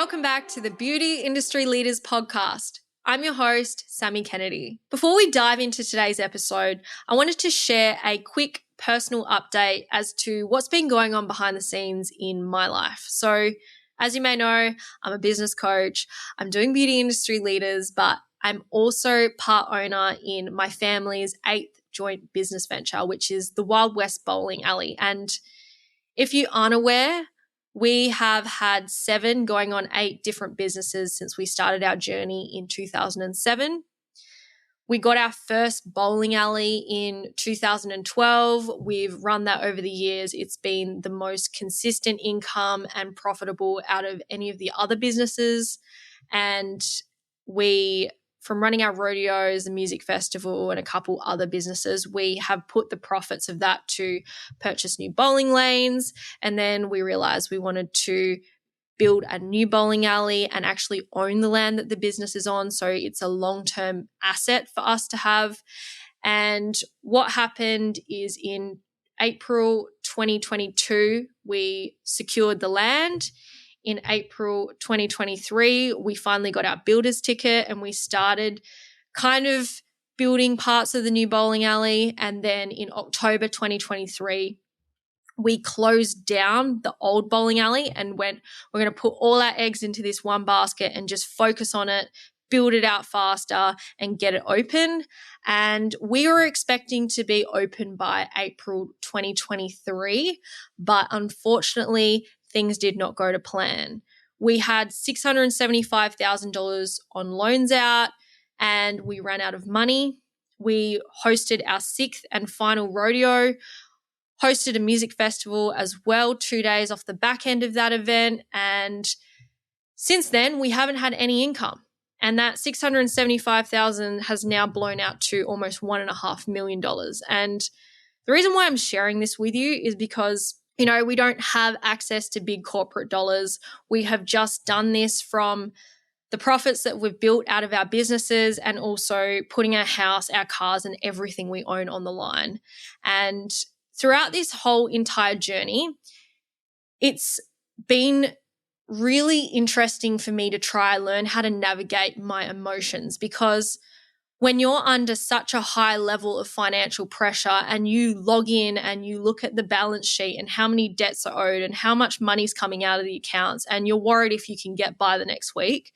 Welcome back to the Beauty Industry Leaders Podcast. I'm your host, Sammy Kennedy. Before we dive into today's episode, I wanted to share a quick personal update as to what's been going on behind the scenes in my life. So, as you may know, I'm a business coach. I'm doing beauty industry leaders, but I'm also part owner in my family's 8th joint business venture, which is the Wild West Bowling Alley. And if you aren't aware, we have had 7 going on 8 different businesses since we started our journey in 2007. We got our first bowling alley in 2012. We've run that over the years. It's been the most consistent income and profitable out of any of the other businesses. And from running our rodeos, the music festival, and a couple other businesses, we have put the profits of that to purchase new bowling lanes. And then we realized we wanted to build a new bowling alley and actually own the land that the business is on. So it's a long-term asset for us to have. And what happened is in April 2022, we secured the land. In April 2023, we finally got our builder's ticket and we started kind of building parts of the new bowling alley. And then in October 2023, we closed down the old bowling alley and we're going to put all our eggs into this one basket and just focus on it, build it out faster and get it open. And we were expecting to be open by April 2023, but unfortunately, things did not go to plan. We had $675,000 on loans out and we ran out of money. We hosted our 6th and final rodeo, hosted a music festival as well, 2 days off the back end of that event. And since then, we haven't had any income. And that $675,000 has now blown out to almost $1.5 million. And the reason why I'm sharing this with you is because we don't have access to big corporate dollars. We have just done this from the profits that we've built out of our businesses and also putting our house, our cars, and everything we own on the line. And throughout this whole entire journey, it's been really interesting for me to learn how to navigate my emotions, because when you're under such a high level of financial pressure and you log in and you look at the balance sheet and how many debts are owed and how much money's coming out of the accounts and you're worried if you can get by the next week,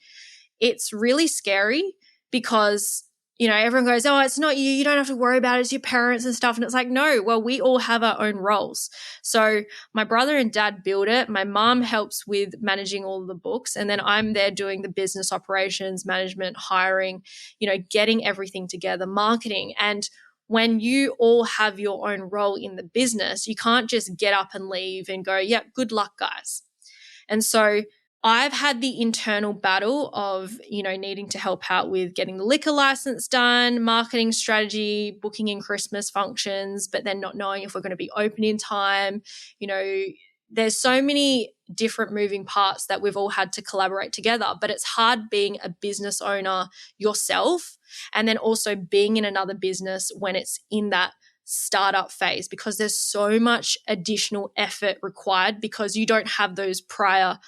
it's really scary because, everyone goes, oh, it's not you. You don't have to worry about it. It's your parents and stuff. And it's like, no, well, we all have our own roles. So my brother and dad build it. My mom helps with managing all of the books. And then I'm there doing the business operations, management, hiring, getting everything together, marketing. And when you all have your own role in the business, you can't just get up and leave and go, yeah, good luck, guys. And so I've had the internal battle of, needing to help out with getting the liquor license done, marketing strategy, booking in Christmas functions, but then not knowing if we're going to be open in time. There's so many different moving parts that we've all had to collaborate together, but it's hard being a business owner yourself and then also being in another business when it's in that startup phase, because there's so much additional effort required because you don't have those prior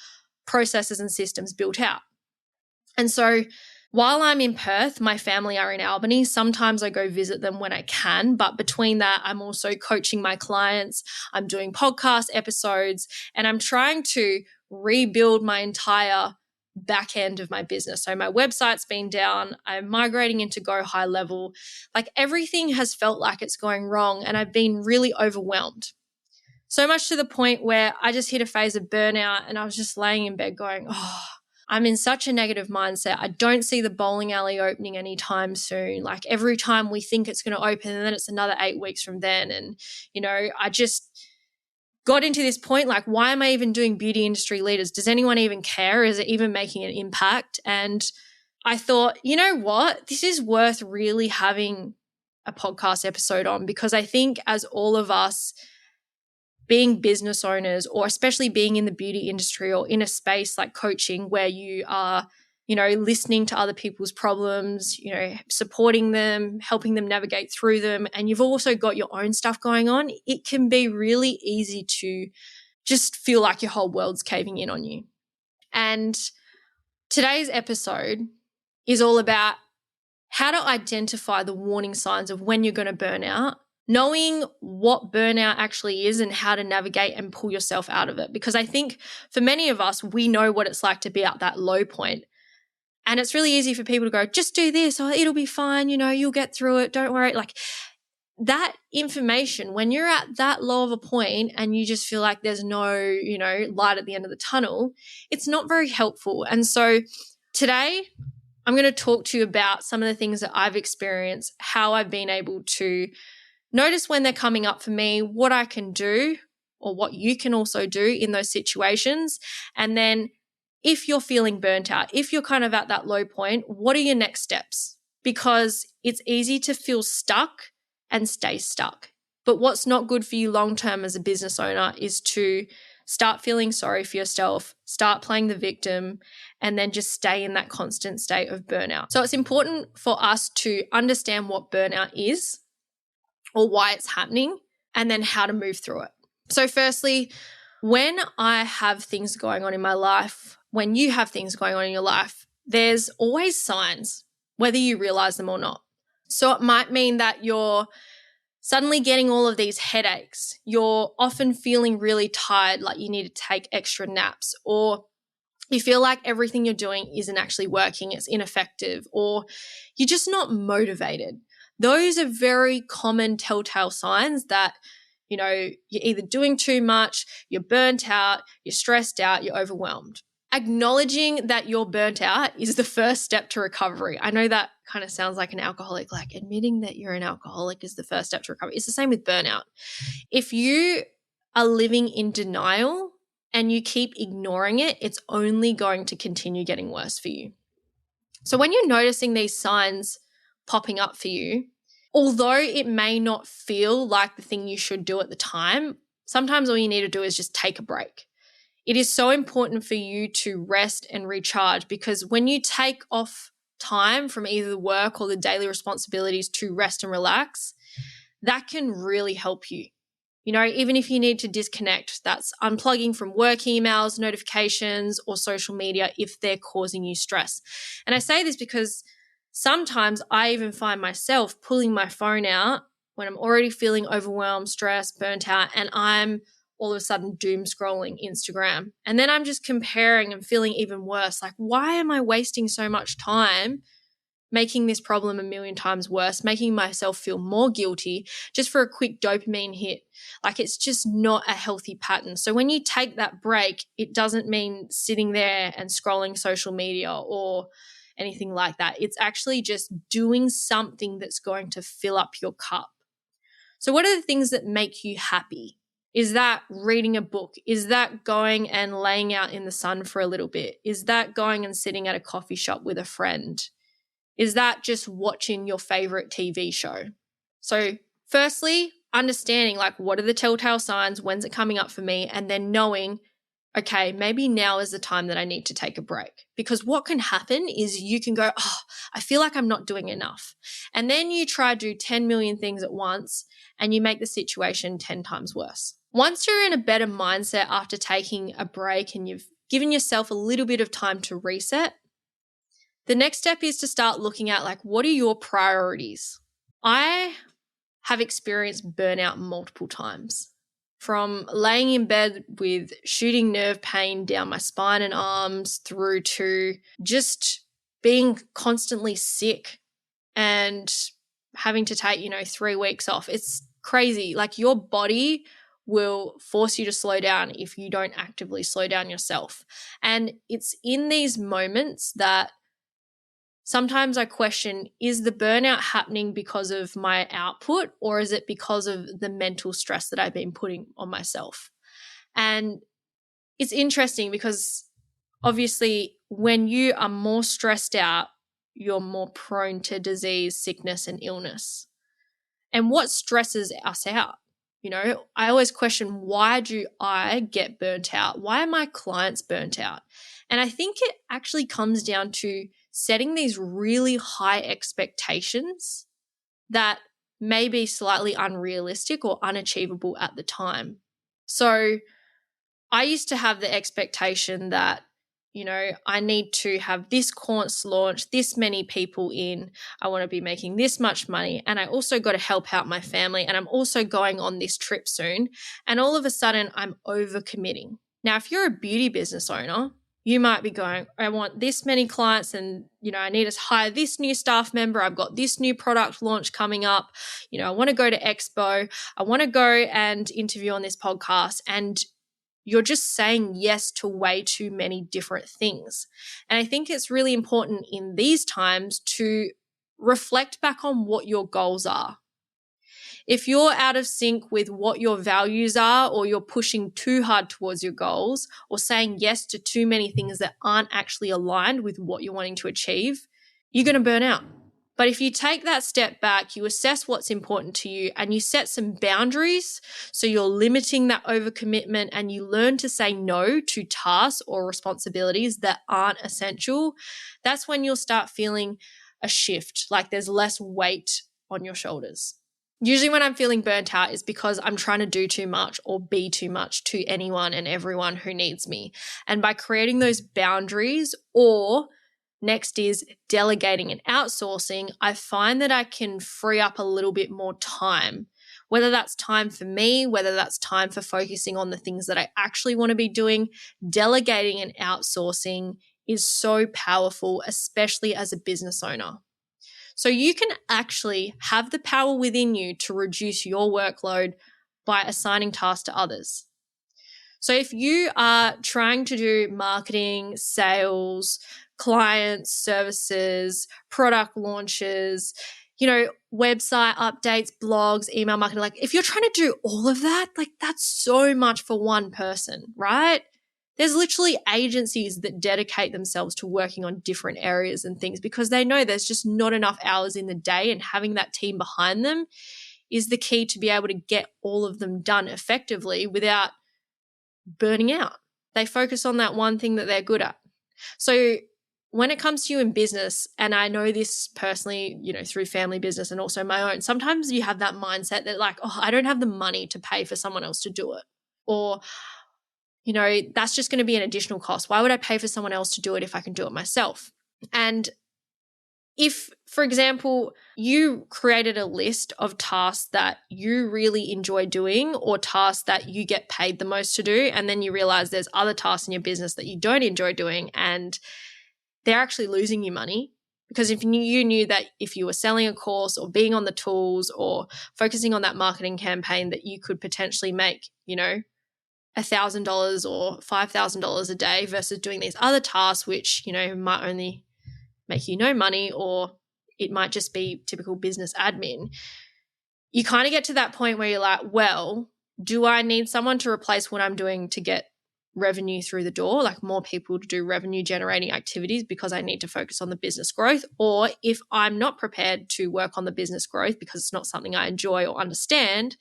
processes and systems built out. And so while I'm in Perth, my family are in Albany. Sometimes I go visit them when I can, but between that, I'm also coaching my clients. I'm doing podcast episodes, and I'm trying to rebuild my entire back end of my business. So my website's been down. I'm migrating into Go High Level. Like, everything has felt like it's going wrong, and I've been really overwhelmed. So much to the point where I just hit a phase of burnout and I was just laying in bed going, I'm in such a negative mindset. I don't see the bowling alley opening anytime soon. Like, every time we think it's going to open and then it's another 8 weeks from then. And, I just got into this point, like, why am I even doing beauty industry leaders? Does anyone even care? Is it even making an impact? And I thought, you know what? This is worth really having a podcast episode on, because I think as all of us being business owners, or especially being in the beauty industry or in a space like coaching where you are, listening to other people's problems, supporting them, helping them navigate through them, and you've also got your own stuff going on, it can be really easy to just feel like your whole world's caving in on you. And Today's episode is all about how to identify the warning signs of when you're going to burn out, knowing what burnout actually is and how to navigate and pull yourself out of it. Because I think for many of us, we know what it's like to be at that low point. And it's really easy for people to go, just do this, or it'll be fine, you'll get through it, don't worry. Like that information, when you're at that low of a point and you just feel like there's no, light at the end of the tunnel, it's not very helpful. And so today I'm going to talk to you about some of the things that I've experienced, how I've been able to notice when they're coming up for me, what I can do or what you can also do in those situations. And then if you're feeling burnt out, if you're kind of at that low point, what are your next steps? Because it's easy to feel stuck and stay stuck. But what's not good for you long-term as a business owner is to start feeling sorry for yourself, start playing the victim, and then just stay in that constant state of burnout. So it's important for us to understand what burnout is or why it's happening, and then how to move through it. So firstly, when I have things going on in my life, when you have things going on in your life, there's always signs, whether you realize them or not. So it might mean that you're suddenly getting all of these headaches. You're often feeling really tired, like you need to take extra naps, or you feel like everything you're doing isn't actually working, it's ineffective, or you're just not motivated. Those are very common telltale signs that, you're either doing too much, you're burnt out, you're stressed out, you're overwhelmed. Acknowledging that you're burnt out is the first step to recovery. I know that kind of sounds like an alcoholic, like admitting that you're an alcoholic is the first step to recovery. It's the same with burnout. If you are living in denial and you keep ignoring it, it's only going to continue getting worse for you. So when you're noticing these signs popping up for you, although it may not feel like the thing you should do at the time, sometimes all you need to do is just take a break. It is so important for you to rest and recharge, because when you take off time from either the work or the daily responsibilities to rest and relax, that can really help you. Even if you need to disconnect, that's unplugging from work emails, notifications, or social media if they're causing you stress. And I say this because sometimes I even find myself pulling my phone out when I'm already feeling overwhelmed, stressed, burnt out, and I'm all of a sudden doom scrolling Instagram. And then I'm just comparing and feeling even worse. Like, why am I wasting so much time making this problem a million times worse, making myself feel more guilty just for a quick dopamine hit? Like, it's just not a healthy pattern. So when you take that break, it doesn't mean sitting there and scrolling social media or anything like that. It's actually just doing something that's going to fill up your cup. So what are the things that make you happy? Is that reading a book? Is that going and laying out in the sun for a little bit? Is that going and sitting at a coffee shop with a friend? Is that just watching your favorite TV show? So firstly, understanding like what are the telltale signs, when's it coming up for me, and then knowing, okay, maybe now is the time that I need to take a break. Because what can happen is you can go, oh, I feel like I'm not doing enough. And then you try to do 10 million things at once and you make the situation 10 times worse. Once you're in a better mindset after taking a break and you've given yourself a little bit of time to reset, the next step is to start looking at like, what are your priorities? I have experienced burnout multiple times. From laying in bed with shooting nerve pain down my spine and arms through to just being constantly sick and having to take, 3 weeks off. It's crazy. Like, your body will force you to slow down if you don't actively slow down yourself. And it's in these moments that sometimes I question, is the burnout happening because of my output, or is it because of the mental stress that I've been putting on myself? And it's interesting because obviously when you are more stressed out, you're more prone to disease, sickness, and illness. And what stresses us out? I always question, why do I get burnt out? Why are my clients burnt out? And I think it actually comes down to setting these really high expectations that may be slightly unrealistic or unachievable at the time. So I used to have the expectation that I need to have this course launch, this many people in, I want to be making this much money, and I also got to help out my family, and I'm also going on this trip soon. And all of a sudden, I'm overcommitting. Now, if you're a beauty business owner, you might be going, I want this many clients and, I need to hire this new staff member. I've got this new product launch coming up. I want to go to Expo. I want to go and interview on this podcast. And you're just saying yes to way too many different things. And I think it's really important in these times to reflect back on what your goals are. If you're out of sync with what your values are, or you're pushing too hard towards your goals, or saying yes to too many things that aren't actually aligned with what you're wanting to achieve, you're going to burn out. But if you take that step back, you assess what's important to you and you set some boundaries, so you're limiting that overcommitment and you learn to say no to tasks or responsibilities that aren't essential, that's when you'll start feeling a shift, like there's less weight on your shoulders. Usually when I'm feeling burnt out is because I'm trying to do too much or be too much to anyone and everyone who needs me. And by creating those boundaries, or next is delegating and outsourcing, I find that I can free up a little bit more time, whether that's time for me, whether that's time for focusing on the things that I actually want to be doing. Delegating and outsourcing is so powerful, especially as a business owner. So you can actually have the power within you to reduce your workload by assigning tasks to others. So if you are trying to do marketing, sales, clients, services, product launches, website updates, blogs, email marketing, like if you're trying to do all of that, like that's so much for one person, right? There's literally agencies that dedicate themselves to working on different areas and things because they know there's just not enough hours in the day, and having that team behind them is the key to be able to get all of them done effectively without burning out. They focus on that one thing that they're good at. So when it comes to you in business, and I know this personally, through family business and also my own, sometimes you have that mindset that like, I don't have the money to pay for someone else to do it. Or, that's just going to be an additional cost. Why would I pay for someone else to do it if I can do it myself? And if, for example, you created a list of tasks that you really enjoy doing, or tasks that you get paid the most to do, and then you realize there's other tasks in your business that you don't enjoy doing and they're actually losing you money, because if you knew that if you were selling a course or being on the tools or focusing on that marketing campaign that you could potentially make, $1,000 or $5,000 a day versus doing these other tasks, which, might only make you no money, or it might just be typical business admin, you kind of get to that point where you're like, well, do I need someone to replace what I'm doing to get revenue through the door, like more people to do revenue generating activities because I need to focus on the business growth? Or if I'm not prepared to work on the business growth because it's not something I enjoy or understand,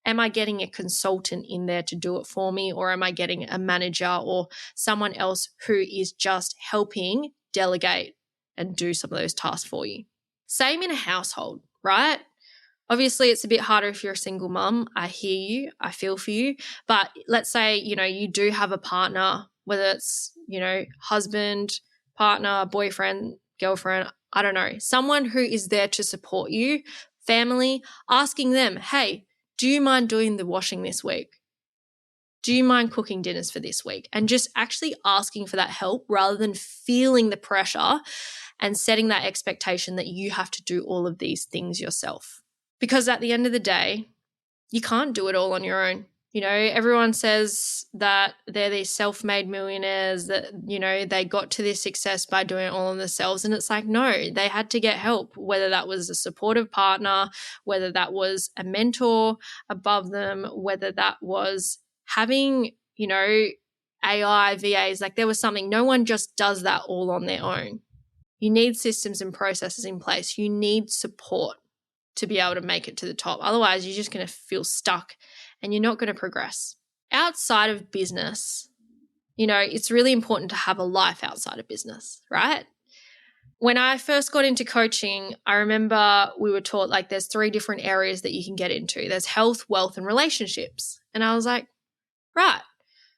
am I getting a consultant in there to do it for me? Or am I getting a manager or someone else who is just helping delegate and do some of those tasks for you? Same in a household, right? Obviously, it's a bit harder if you're a single mum. I hear you. I feel for you. But let's say, you do have a partner, whether it's, husband, partner, boyfriend, girlfriend, I don't know, someone who is there to support you, family, asking them, hey, do you mind doing the washing this week? Do you mind cooking dinners for this week? And just actually asking for that help rather than feeling the pressure and setting that expectation that you have to do all of these things yourself. Because at the end of the day, you can't do it all on your own. Everyone says that they're these self-made millionaires, that, they got to this success by doing it all on themselves. And it's like, no, they had to get help, whether that was a supportive partner, whether that was a mentor above them, whether that was having, AI, VAs, like there was something. No one just does that all on their own. You need systems and processes in place. You need support to be able to make it to the top. Otherwise, you're just going to feel stuck and you're not going to progress. Outside of business, it's really important to have a life outside of business, right? When I first got into coaching, I remember we were taught like there's 3 different areas that you can get into. There's health, wealth, and relationships. And I was like, right.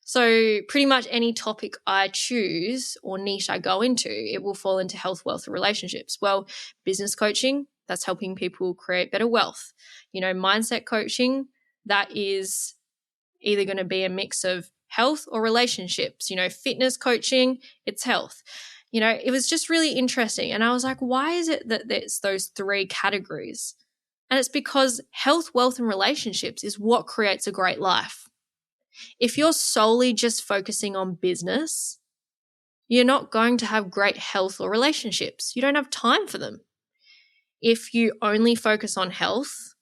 So pretty much any topic I choose or niche I go into, it will fall into health, wealth, and relationships. Well, business coaching, that's helping people create better wealth. Mindset coaching, that is either going to be a mix of health or relationships. Fitness coaching, it's health. It was just really interesting. And I was like, why is it that there's those three categories? And it's because health, wealth, and relationships is what creates a great life. If you're solely just focusing on business, you're not going to have great health or relationships. You don't have time for them. If you only focus on health,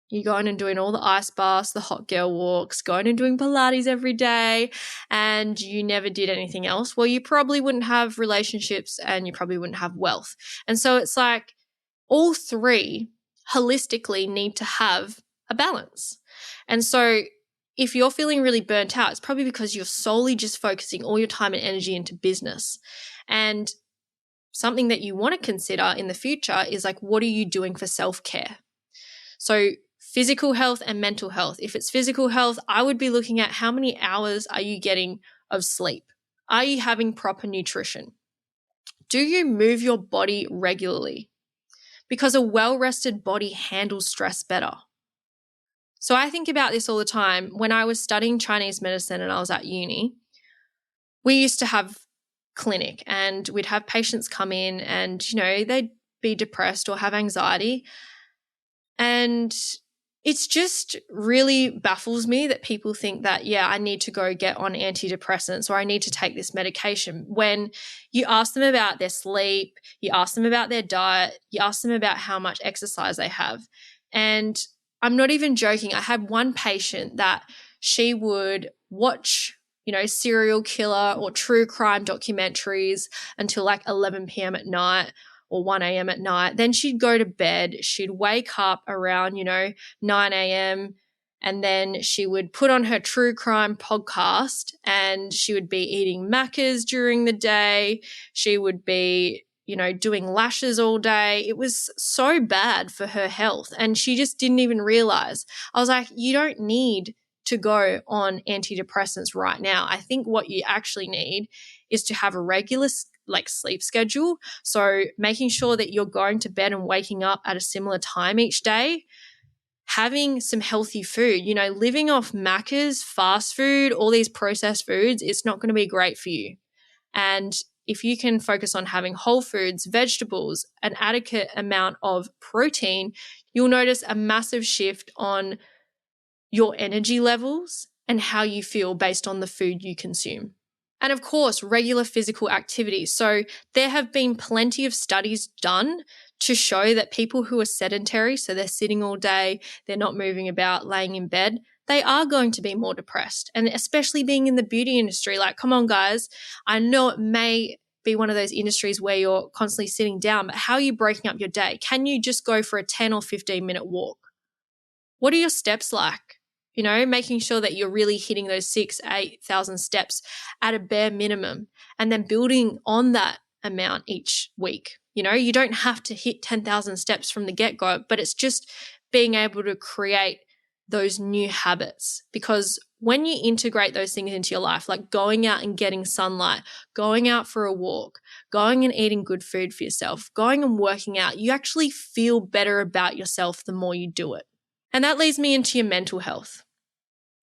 you're going and doing all the ice baths, the hot girl walks, going and doing Pilates every day, and you never did anything else, well, you probably wouldn't have relationships and you probably wouldn't have wealth. And so it's like all three holistically need to have a balance. And so if you're feeling really burnt out, it's probably because you're solely just focusing all your time and energy into business. And something that you want to consider in the future is like, what are you doing for self-care? So physical health and mental health. If it's physical health, I would be looking at how many hours are you getting of sleep? Are you having proper nutrition? Do you move your body regularly? Because a well-rested body handles stress better. So I think about this all the time. When I was studying Chinese medicine and I was at uni, we used to have clinic and we'd have patients come in and, they'd be depressed or have anxiety. And it's just really baffles me that people think that, I need to go get on antidepressants or I need to take this medication. When you ask them about their sleep, you ask them about their diet, you ask them about how much exercise they have. And I'm not even joking. I had one patient that she would watch, serial killer or true crime documentaries until like 11 p.m. at night or 1 a.m. at night. Then she'd go to bed. She'd wake up around, 9 a.m. and then she would put on her true crime podcast and she would be eating Maccas during the day. She would be doing lashes all day. It was so bad for her health and she just didn't even realize. I was like, you don't need to go on antidepressants right now. I think what you actually need is to have a regular sleep schedule. So making sure that you're going to bed and waking up at a similar time each day, having some healthy food, living off Maccas, fast food, all these processed foods, it's not going to be great for you. And if you can focus on having whole foods, vegetables, an adequate amount of protein, you'll notice a massive shift on your energy levels and how you feel based on the food you consume. And of course, regular physical activity. So there have been plenty of studies done to show that people who are sedentary, so they're sitting all day, they're not moving about, laying in bed, they are going to be more depressed. And especially being in the beauty industry, like, come on, guys, I know it may be one of those industries where you're constantly sitting down, but how are you breaking up your day? Can you just go for a 10 or 15-minute walk? What are your steps like? Making sure that you're really hitting those 8,000 steps at a bare minimum and then building on that amount each week. You don't have to hit 10,000 steps from the get-go, but it's just being able to create those new habits, because when you integrate those things into your life, like going out and getting sunlight, going out for a walk, going and eating good food for yourself, going and working out, you actually feel better about yourself the more you do it. And that leads me into your mental health.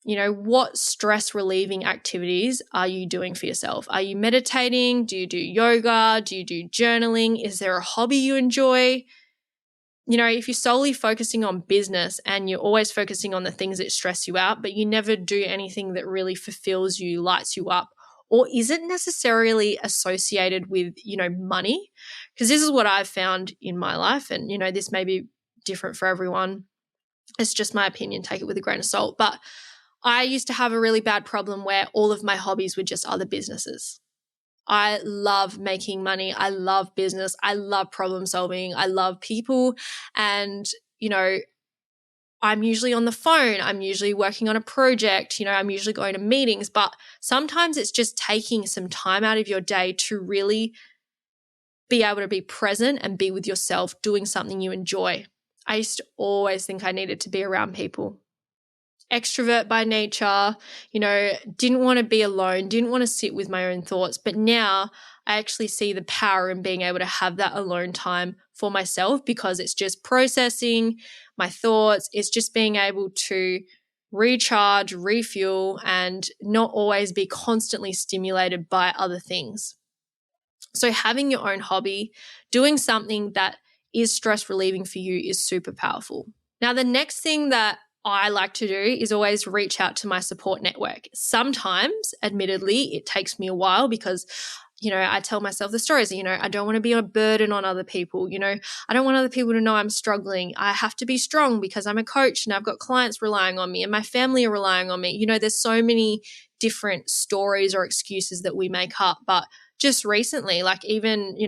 What stress relieving activities are you doing for yourself? Are you meditating? Do you do yoga? Do you do journaling? Is there a hobby you enjoy? If you're solely focusing on business and you're always focusing on the things that stress you out, but you never do anything that really fulfills you, lights you up, or isn't necessarily associated with, money, because this is what I've found in my life. And, this may be different for everyone. It's just my opinion. Take it with a grain of salt. But I used to have a really bad problem where all of my hobbies were just other businesses. I love making money. I love business. I love problem solving. I love people. And, I'm usually on the phone. I'm usually working on a project. I'm usually going to meetings. But sometimes it's just taking some time out of your day to really be able to be present and be with yourself, doing something you enjoy. I used to always think I needed to be around people. extrovert by nature, didn't want to be alone, didn't want to sit with my own thoughts. But now I actually see the power in being able to have that alone time for myself, because it's just processing my thoughts. It's just being able to recharge, refuel, and not always be constantly stimulated by other things. So having your own hobby, doing something that is stress relieving for you is super powerful. Now, the next thing that I like to do is always reach out to my support network. Sometimes, admittedly, it takes me a while because, I tell myself the stories, I don't want to be a burden on other people. I don't want other people to know I'm struggling. I have to be strong because I'm a coach and I've got clients relying on me and my family are relying on me. There's so many different stories or excuses that we make up. But just recently, like even,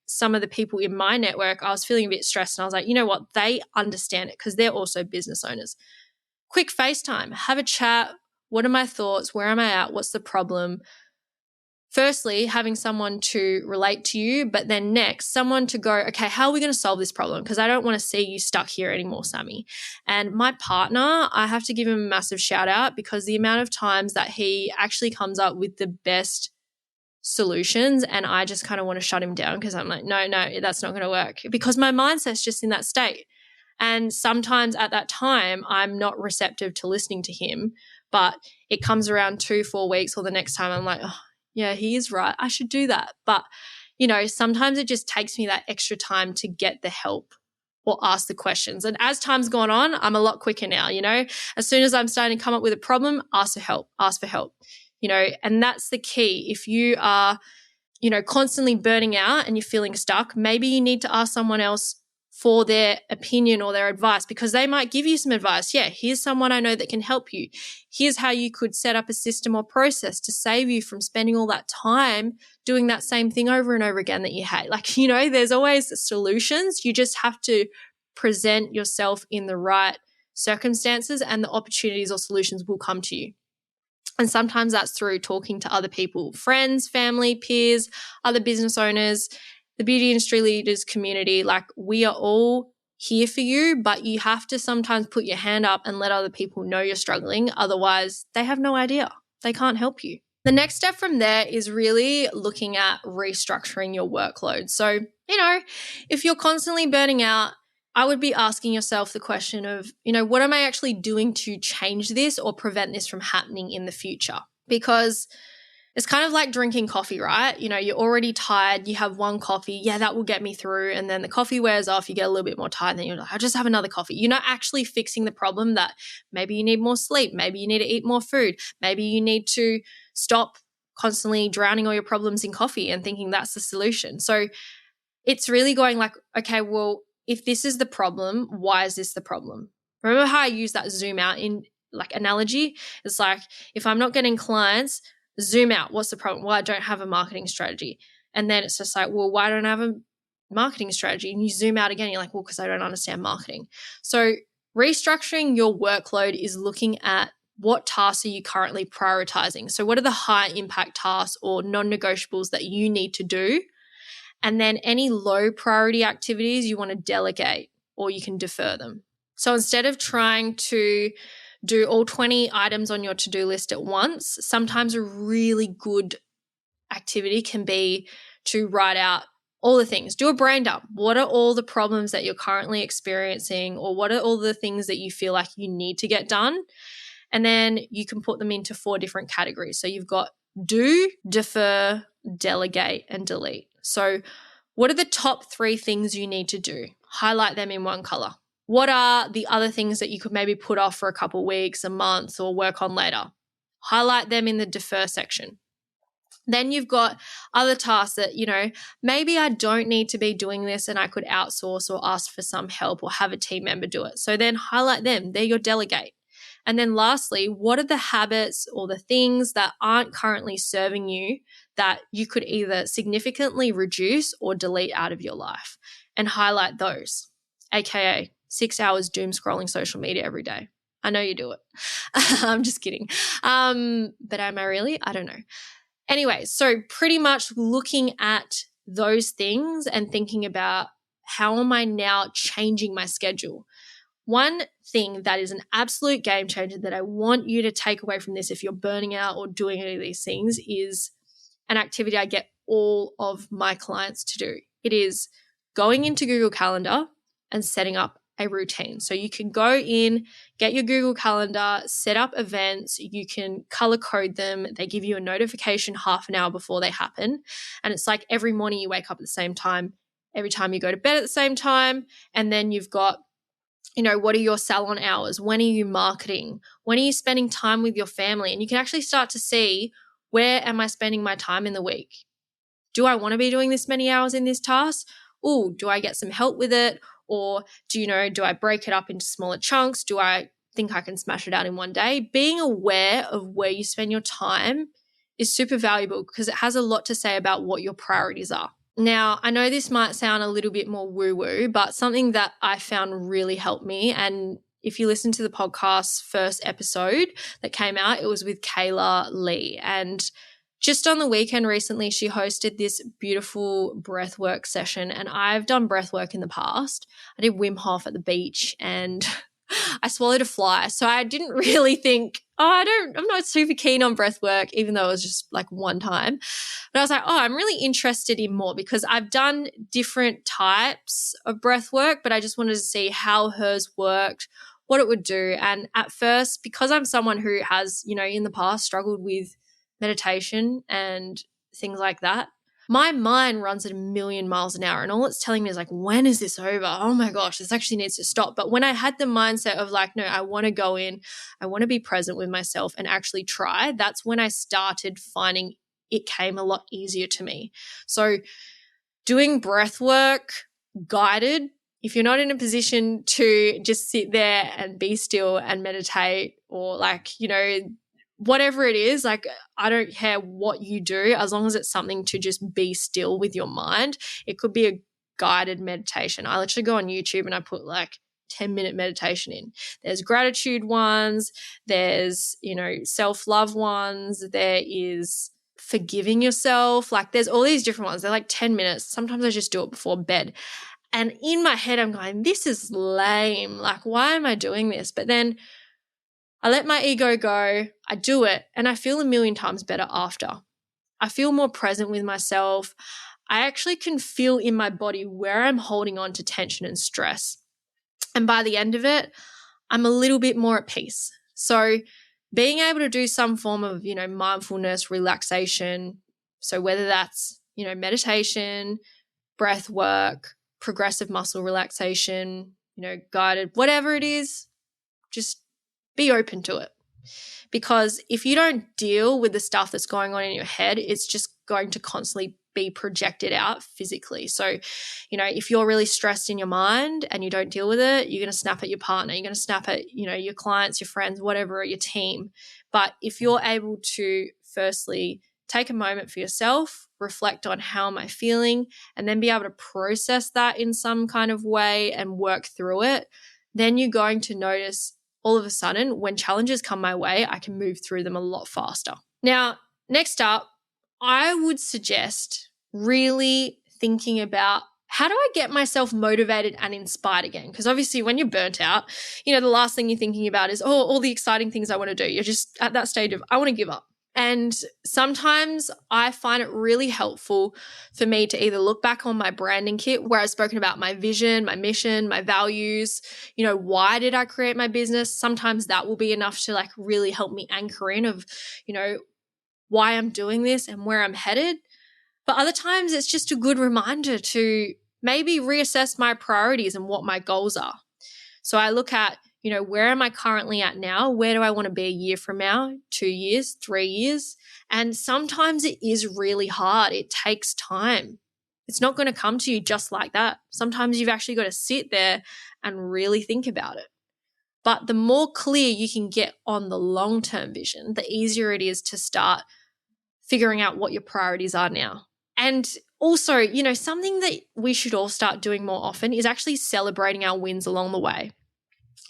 some of the people in my network, I was feeling a bit stressed and I was like, you know what? They understand it because they're also business owners. Quick FaceTime, have a chat. What are my thoughts? Where am I at? What's the problem? Firstly, having someone to relate to you, but then next, someone to go, okay, how are we going to solve this problem? Because I don't want to see you stuck here anymore, Sammy. And my partner, I have to give him a massive shout out because the amount of times that he actually comes up with the best solutions and I just kind of want to shut him down because I'm like, no, that's not going to work because my mindset's just in that state. And sometimes at that time, I'm not receptive to listening to him, but it comes around 2-4 weeks or the next time I'm like, oh, yeah, he is right. I should do that. But, sometimes it just takes me that extra time to get the help or ask the questions. And as time's gone on, I'm a lot quicker now, As soon as I'm starting to come up with a problem, ask for help. And that's the key. If you are, constantly burning out and you're feeling stuck, maybe you need to ask someone else for their opinion or their advice because they might give you some advice. Yeah, here's someone I know that can help you. Here's how you could set up a system or process to save you from spending all that time doing that same thing over and over again that you hate. Like, there's always solutions. You just have to present yourself in the right circumstances and the opportunities or solutions will come to you. And sometimes that's through talking to other people, friends, family, peers, other business owners, the beauty industry leaders community. Like we are all here for you, but you have to sometimes put your hand up and let other people know you're struggling. Otherwise, they have no idea. They can't help you. The next step from there is really looking at restructuring your workload. So, if you're constantly burning out, I would be asking yourself the question of, what am I actually doing to change this or prevent this from happening in the future? Because it's kind of like drinking coffee, right? You're already tired. You have one coffee. Yeah, that will get me through. And then the coffee wears off. You get a little bit more tired. And then you're like, I'll just have another coffee. You're not actually fixing the problem that maybe you need more sleep. Maybe you need to eat more food. Maybe you need to stop constantly drowning all your problems in coffee and thinking that's the solution. So it's really going like, okay, well, if this is the problem, why is this the problem? Remember how I use that zoom out in like analogy? It's like, if I'm not getting clients, zoom out. What's the problem? Well, I don't have a marketing strategy. And then it's just like, well, why don't I have a marketing strategy? And you zoom out again. You're like, well, because I don't understand marketing. So restructuring your workload is looking at what tasks are you currently prioritizing? So what are the high impact tasks or non-negotiables that you need to do? And then any low priority activities you want to delegate or you can defer them. So instead of trying to do all 20 items on your to-do list at once, sometimes a really good activity can be to write out all the things. Do a brain dump. What are all the problems that you're currently experiencing, or what are all the things that you feel like you need to get done? And then you can put them into 4 different categories. So you've got do, defer, delegate, and delete. So what are the top 3 things you need to do? Highlight them in one color. What are the other things that you could maybe put off for a couple of weeks, a month, or work on later? Highlight them in the defer section. Then you've got other tasks that, maybe I don't need to be doing this and I could outsource or ask for some help or have a team member do it. So then highlight them. They're your delegate. And then lastly, what are the habits or the things that aren't currently serving you that you could either significantly reduce or delete out of your life? And highlight those, aka 6 hours doom scrolling social media every day. I know you do it. I'm just kidding. But am I really? I don't know. Anyway, so pretty much looking at those things and thinking about how am I now changing my schedule? One thing that is an absolute game changer that I want you to take away from this if you're burning out or doing any of these things is an activity I get all of my clients to do. It is going into Google Calendar and setting up a routine. So you can go in, get your Google Calendar, set up events, you can color code them. They give you a notification half an hour before they happen. And it's like every morning you wake up at the same time, every time you go to bed at the same time. And then you've got, what are your salon hours? When are you marketing? When are you spending time with your family? And you can actually start to see, where am I spending my time in the week? Do I want to be doing this many hours in this task? Oh, do I get some help with it? Or do I break it up into smaller chunks? Do I think I can smash it out in one day? Being aware of where you spend your time is super valuable because it has a lot to say about what your priorities are. Now, I know this might sound a little bit more woo-woo, but something that I found really helped me, and if you listen to the podcast's first episode that came out, it was with Kayla Lee. And just on the weekend recently, she hosted this beautiful breathwork session. And I've done breathwork in the past. I did Wim Hof at the beach and I swallowed a fly. So I didn't really think, I'm not super keen on breathwork, even though it was just like one time. But I was like, I'm really interested in more because I've done different types of breathwork, but I just wanted to see how hers worked, what it would do. And at first, because I'm someone who has, in the past struggled with meditation and things like that, my mind runs at 1,000,000 miles an hour and all it's telling me is like, when is this over? Oh my gosh, this actually needs to stop. But when I had the mindset of like, no, I want to go in, I want to be present with myself and actually try, that's when I started finding it came a lot easier to me. So doing breath work guided, if you're not in a position to just sit there and be still and meditate or whatever it is, like I don't care what you do as long as it's something to just be still with your mind. It could be a guided meditation. I literally go on YouTube and I put like 10-minute meditation in. There's gratitude ones, there's, self-love ones, there is forgiving yourself. Like there's all these different ones. They're like 10 minutes. Sometimes I just do it before bed. And in my head, I'm going, this is lame. Like, why am I doing this? But then I let my ego go, I do it, and I feel 1,000,000 times better after. I feel more present with myself. I actually can feel in my body where I'm holding on to tension and stress. And by the end of it, I'm a little bit more at peace. So being able to do some form of, mindfulness, relaxation, so whether that's, meditation, breath work, progressive muscle relaxation, guided, whatever it is, just be open to it. Because if you don't deal with the stuff that's going on in your head, it's just going to constantly be projected out physically. So, if you're really stressed in your mind and you don't deal with it, you're going to snap at your partner, you're going to snap at, your clients, your friends, whatever, your team. But if you're able to firstly take a moment for yourself, reflect on how am I feeling, and then be able to process that in some kind of way and work through it, then you're going to notice all of a sudden, when challenges come my way, I can move through them a lot faster. Now, next up, I would suggest really thinking about how do I get myself motivated and inspired again? Because obviously when you're burnt out, the last thing you're thinking about is, all the exciting things I want to do. You're just at that stage of, I want to give up. And sometimes I find it really helpful for me to either look back on my branding kit where I've spoken about my vision, my mission, my values, why did I create my business? Sometimes that will be enough to like really help me anchor in of, why I'm doing this and where I'm headed. But other times it's just a good reminder to maybe reassess my priorities and what my goals are. So I look at, where am I currently at now? Where do I want to be a year from now, 2 years, 3 years? And sometimes it is really hard. It takes time. It's not going to come to you just like that. Sometimes you've actually got to sit there and really think about it. But the more clear you can get on the long-term vision, the easier it is to start figuring out what your priorities are now. And also, something that we should all start doing more often is actually celebrating our wins along the way.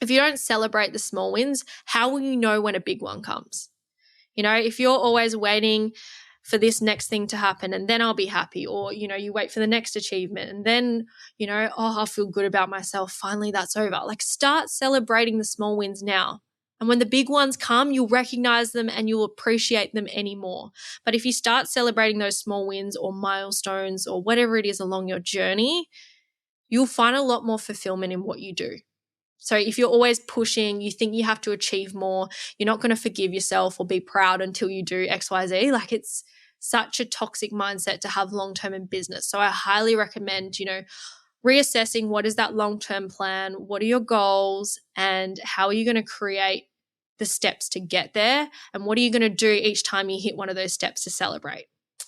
If you don't celebrate the small wins, how will you know when a big one comes? If you're always waiting for this next thing to happen and then I'll be happy. Or, you wait for the next achievement and then, I'll feel good about myself. Finally, that's over. Like, start celebrating the small wins now. And when the big ones come, you'll recognize them and you'll appreciate them anymore. But if you start celebrating those small wins or milestones or whatever it is along your journey, you'll find a lot more fulfillment in what you do. So if you're always pushing, you think you have to achieve more, you're not going to forgive yourself or be proud until you do X, Y, Z. Like, it's such a toxic mindset to have long-term in business. So I highly recommend, reassessing what is that long-term plan, what are your goals, and how are you going to create the steps to get there, and what are you going to do each time you hit one of those steps to celebrate.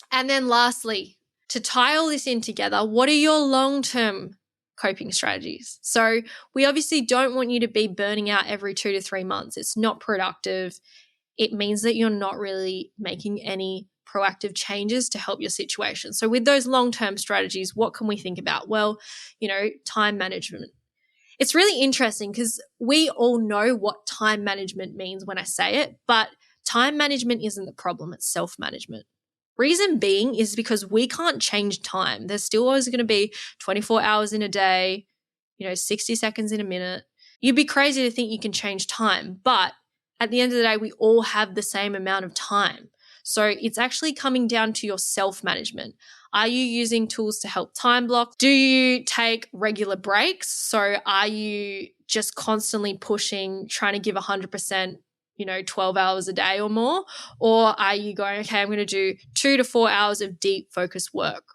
And then lastly, to tie all this in together, what are your long-term coping strategies? So we obviously don't want you to be burning out every 2 to 3 months. It's not productive. It means that you're not really making any proactive changes to help your situation. So with those long-term strategies, what can we think about? Well, time management. It's really interesting because we all know what time management means when I say it, but time management isn't the problem, it's self-management. Reason being is because we can't change time. There's still always going to be 24 hours in a day, 60 seconds in a minute. You'd be crazy to think you can change time, but at the end of the day, we all have the same amount of time. So it's actually coming down to your self-management. Are you using tools to help time block? Do you take regular breaks? So are you just constantly pushing, trying to give 100%, 12 hours a day or more? Or are you going, okay, I'm going to do 2 to 4 hours of deep focused work.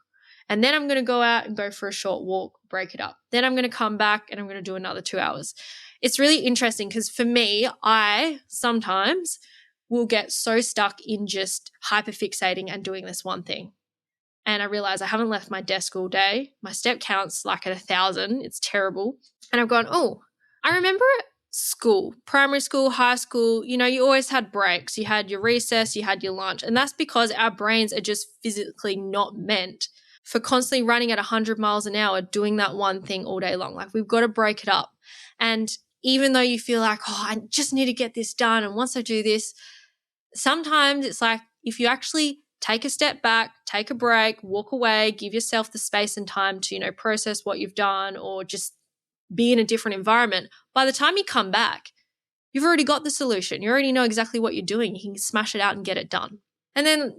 And then I'm going to go out and go for a short walk, break it up. Then I'm going to come back and I'm going to do another 2 hours. It's really interesting because for me, I sometimes will get so stuck in just hyperfixating and doing this one thing. And I realize I haven't left my desk all day. My step count's like at 1,000. It's terrible. And I've gone, I remember at school, primary school, high school, you always had breaks. You had your recess, you had your lunch. And that's because our brains are just physically not meant for constantly running at 100 miles an hour, doing that one thing all day long. Like, we've got to break it up. And even though you feel like, I just need to get this done, and once I do this, sometimes it's like, if you actually take a step back, take a break, walk away, give yourself the space and time to, process what you've done or just be in a different environment. By the time you come back, you've already got the solution. You already know exactly what you're doing. You can smash it out and get it done. And then,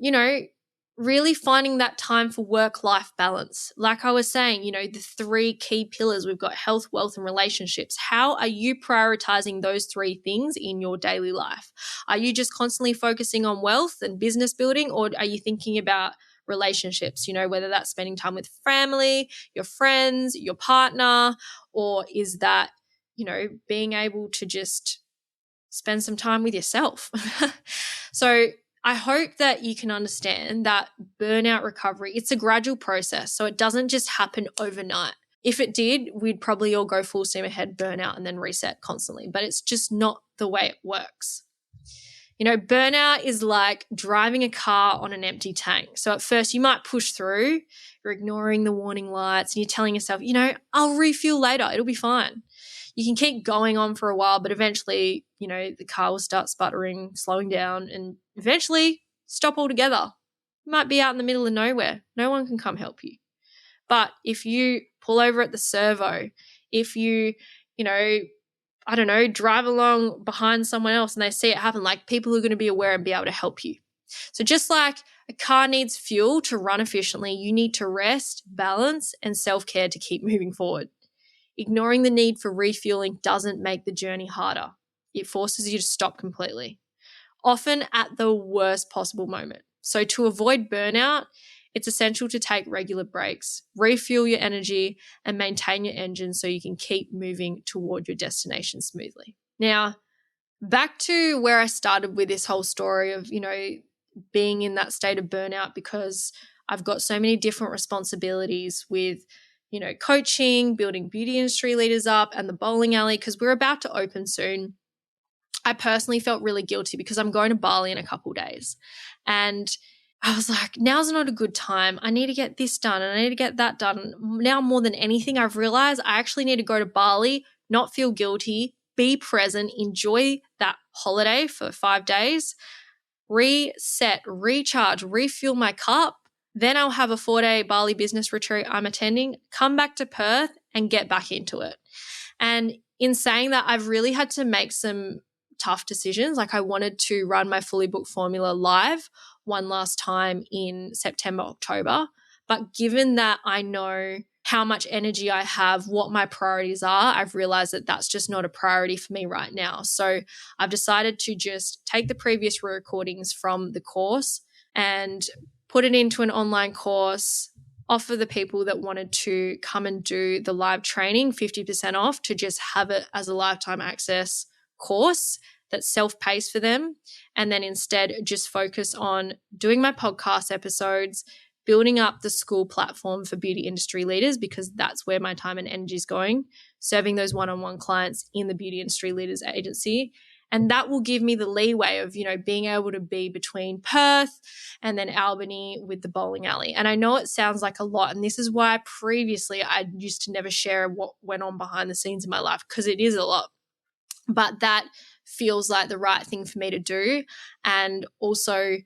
really finding that time for work-life balance. Like I was saying, the 3 key pillars, we've got health, wealth, and relationships. How are you prioritizing those 3 things in your daily life? Are you just constantly focusing on wealth and business building, or are you thinking about relationships, whether that's spending time with family, your friends, your partner, or is that, being able to just spend some time with yourself? So I hope that you can understand that burnout recovery, it's a gradual process. So it doesn't just happen overnight. If it did, we'd probably all go full steam ahead, burnout, and then reset constantly. But it's just not the way it works. Burnout is like driving a car on an empty tank. So at first you might push through, you're ignoring the warning lights, and you're telling yourself, I'll refuel later, it'll be fine. You can keep going on for a while, but eventually, the car will start sputtering, slowing down, and eventually stop altogether. You might be out in the middle of nowhere. No one can come help you. But if you pull over at the servo, if you, drive along behind someone else and they see it happen, like, people are going to be aware and be able to help you. So just like a car needs fuel to run efficiently, you need to rest, balance, and self-care to keep moving forward. Ignoring the need for refueling doesn't make the journey harder. It forces you to stop completely, often at the worst possible moment. So to avoid burnout, it's essential to take regular breaks, refuel your energy, and maintain your engine so you can keep moving toward your destination smoothly. Now, back to where I started with this whole story of, being in that state of burnout because I've got so many different responsibilities with, coaching, building beauty industry leaders up, and the bowling alley, because we're about to open soon. I personally felt really guilty because I'm going to Bali in a couple of days. And I was like, now's not a good time. I need to get this done and I need to get that done. Now more than anything, I've realized I actually need to go to Bali, not feel guilty, be present, enjoy that holiday for 5 days, reset, recharge, refuel my cup. Then I'll have a 4-day Bali business retreat I'm attending, come back to Perth and get back into it. And in saying that, I've really had to make some tough decisions. Like, I wanted to run my Fully Booked Formula live one last time in September, October. But given that I know how much energy I have, what my priorities are, I've realized that that's just not a priority for me right now. So I've decided to just take the previous recordings from the course and put it into an online course, offer the people that wanted to come and do the live training 50% off to just have it as a lifetime access course that's self-paced for them, and then instead just focus on doing my podcast episodes, building up the school platform for beauty industry leaders, because that's where my time and energy is going, serving those one-on-one clients in the beauty industry leaders agency. And that will give me the leeway of, being able to be between Perth and then Albany with the bowling alley. And I know it sounds like a lot, and this is why previously I used to never share what went on behind the scenes in my life, because it is a lot. But that feels like the right thing for me to do. And also,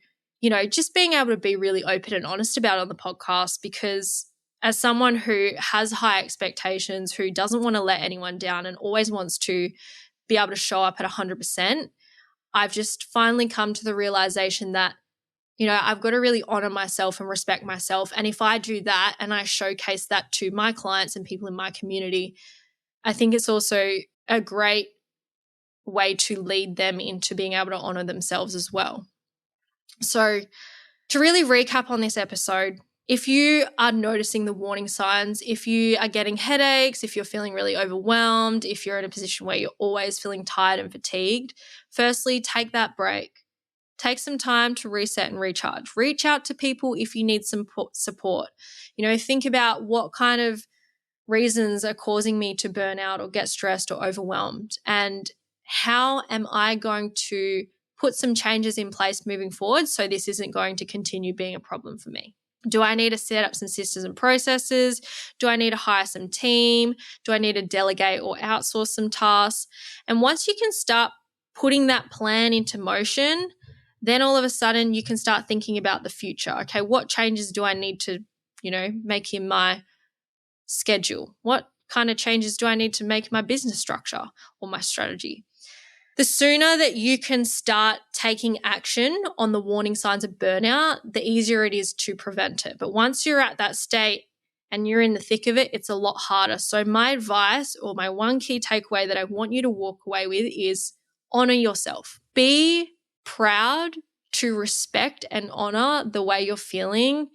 just being able to be really open and honest about it on the podcast, because as someone who has high expectations, who doesn't want to let anyone down and always wants to be able to show up at 100%, I've just finally come to the realization that, I've got to really honor myself and respect myself. And if I do that and I showcase that to my clients and people in my community, I think it's also a great way to lead them into being able to honor themselves as well. So to really recap on this episode, if you are noticing the warning signs, if you are getting headaches, if you're feeling really overwhelmed, if you're in a position where you're always feeling tired and fatigued, firstly, take that break. Take some time to reset and recharge. Reach out to people if you need some support. Think about what kind of reasons are causing me to burn out or get stressed or overwhelmed, and how am I going to put some changes in place moving forward so this isn't going to continue being a problem for me? Do I need to set up some systems and processes? Do I need to hire some team? Do I need to delegate or outsource some tasks? And once you can start putting that plan into motion, then all of a sudden you can start thinking about the future. Okay, what changes do I need to, make in my schedule? What kind of changes do I need to make my business structure or my strategy? The sooner that you can start taking action on the warning signs of burnout, the easier it is to prevent it. But once you're at that state and you're in the thick of it, it's a lot harder. So my advice, or my one key takeaway that I want you to walk away with, is honor yourself. Be proud to respect and honor the way you're feeling,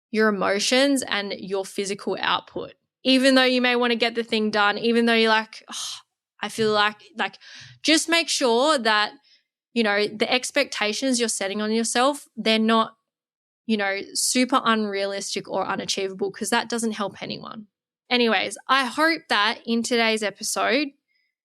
your emotions, and your physical output. Even though you may want to get the thing done, even though you're like, I feel like just make sure that, the expectations you're setting on yourself, they're not, super unrealistic or unachievable, because that doesn't help anyone. Anyways, I hope that in today's episode,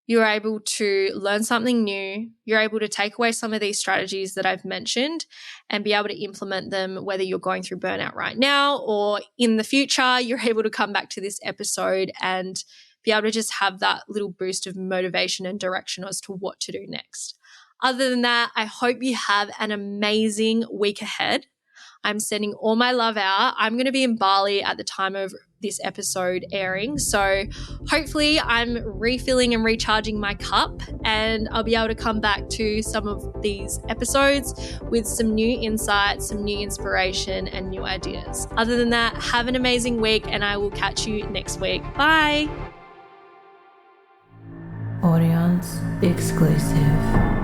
you're able to learn something new. You're able to take away some of these strategies that I've mentioned and be able to implement them, whether you're going through burnout right now or in the future. You're able to come back to this episode and be able to just have that little boost of motivation and direction as to what to do next. Other than that, I hope you have an amazing week ahead. I'm sending all my love out. I'm going to be in Bali at the time of this episode airing. So hopefully I'm refilling and recharging my cup, and I'll be able to come back to some of these episodes with some new insights, some new inspiration, and new ideas. Other than that, have an amazing week, and I will catch you next week. Bye. Audience exclusive.